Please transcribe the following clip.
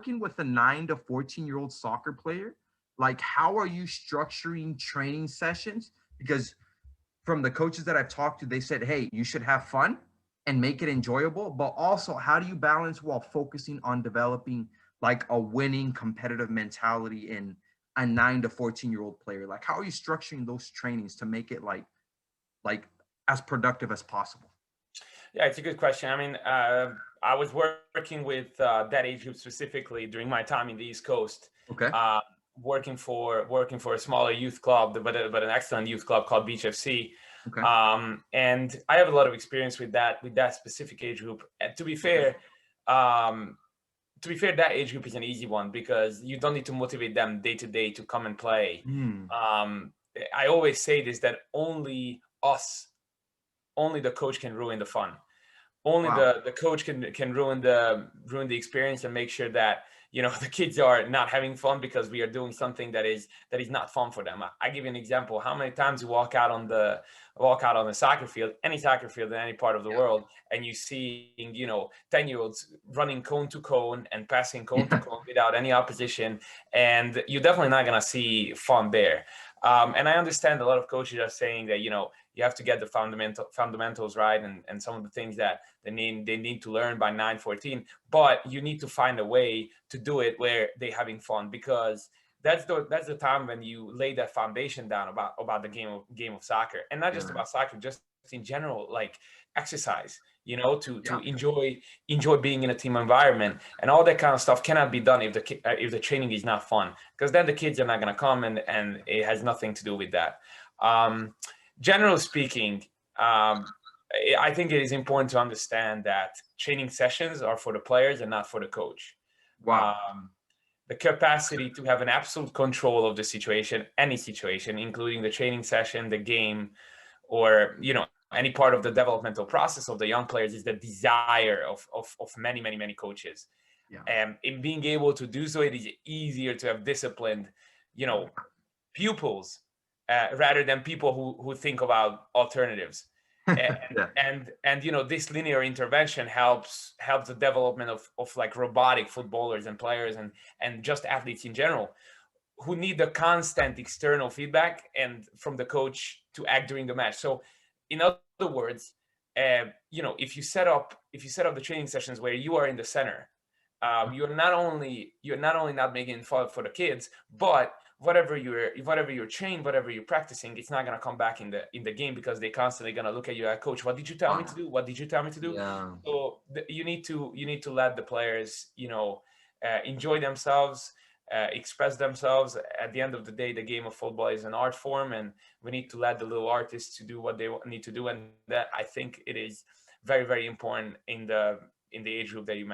working with a 9 to 14-year-old soccer player, like how are you structuring training sessions? Because from the coaches that I've talked to, they said, hey, you should have fun and make it enjoyable. But also, how do you balance while focusing on developing like a winning competitive mentality in a 9 to 14-year-old player? Like, how are you structuring those trainings to make it like as productive as possible? Yeah, it's a good question. I mean, I was working with that age group specifically during my time in the East Coast, Okay. uh, working for a smaller youth club, but an excellent youth club called Beach FC. Okay. And I have a lot of experience with that specific age group. And Okay. Um, to be fair, that age group is an easy one because you don't need to motivate them day to day to come and play. Mm. Um, I always say this that only the coach can ruin the fun. Only Wow. the coach can ruin the experience and make sure that the kids are not having fun because we are doing something that is not fun for them. I give you an example. How many times you walk out on the soccer field, any soccer field in any part of the world, and you see 10-year-olds running cone to cone and passing cone to Yeah. cone without any opposition, and you're definitely not gonna see fun there. And I understand a lot of coaches are saying that you have to get the fundamentals right, and some of the things that they need to learn by 9-14, but you need to find a way to do it where they're having fun, because that's the time when you lay that foundation down about the game of soccer, and not just Yeah. about soccer, just in general, like exercise, to Yeah. enjoy being in a team environment, and all that kind of stuff cannot be done if the training is not fun, because then the kids are not going to come, and it has nothing to do with that. um Generally speaking, I think it is important to understand that training sessions are for the players and not for the coach. Wow. Um, the capacity to have an absolute control of the situation, any situation, including the training session, the game, or any part of the developmental process of the young players, is the desire of many, many, many coaches. Yeah. And in being able to do so, it is easier to have disciplined, you Yeah. know, pupils, rather than people who think about alternatives. And Yeah. this linear intervention helps the development of like robotic footballers and players, and just athletes in general, who need the constant external feedback and from the coach to act during the match. So in other words, if you set up the training sessions where you are in the center, you're not only not making it fun for the kids, but whatever you're trained, whatever you're practicing, it's not gonna come back in the game, because they're constantly gonna look at you like, coach, what did you tell me to Wow. do? What did you tell me to do? Yeah. So you need to let the players enjoy themselves, express themselves. At the end of the day, the game of football is an art form, and we need to let the little artists to do what they need to do, and that, I think, it is very, very important in the age group that you mentioned.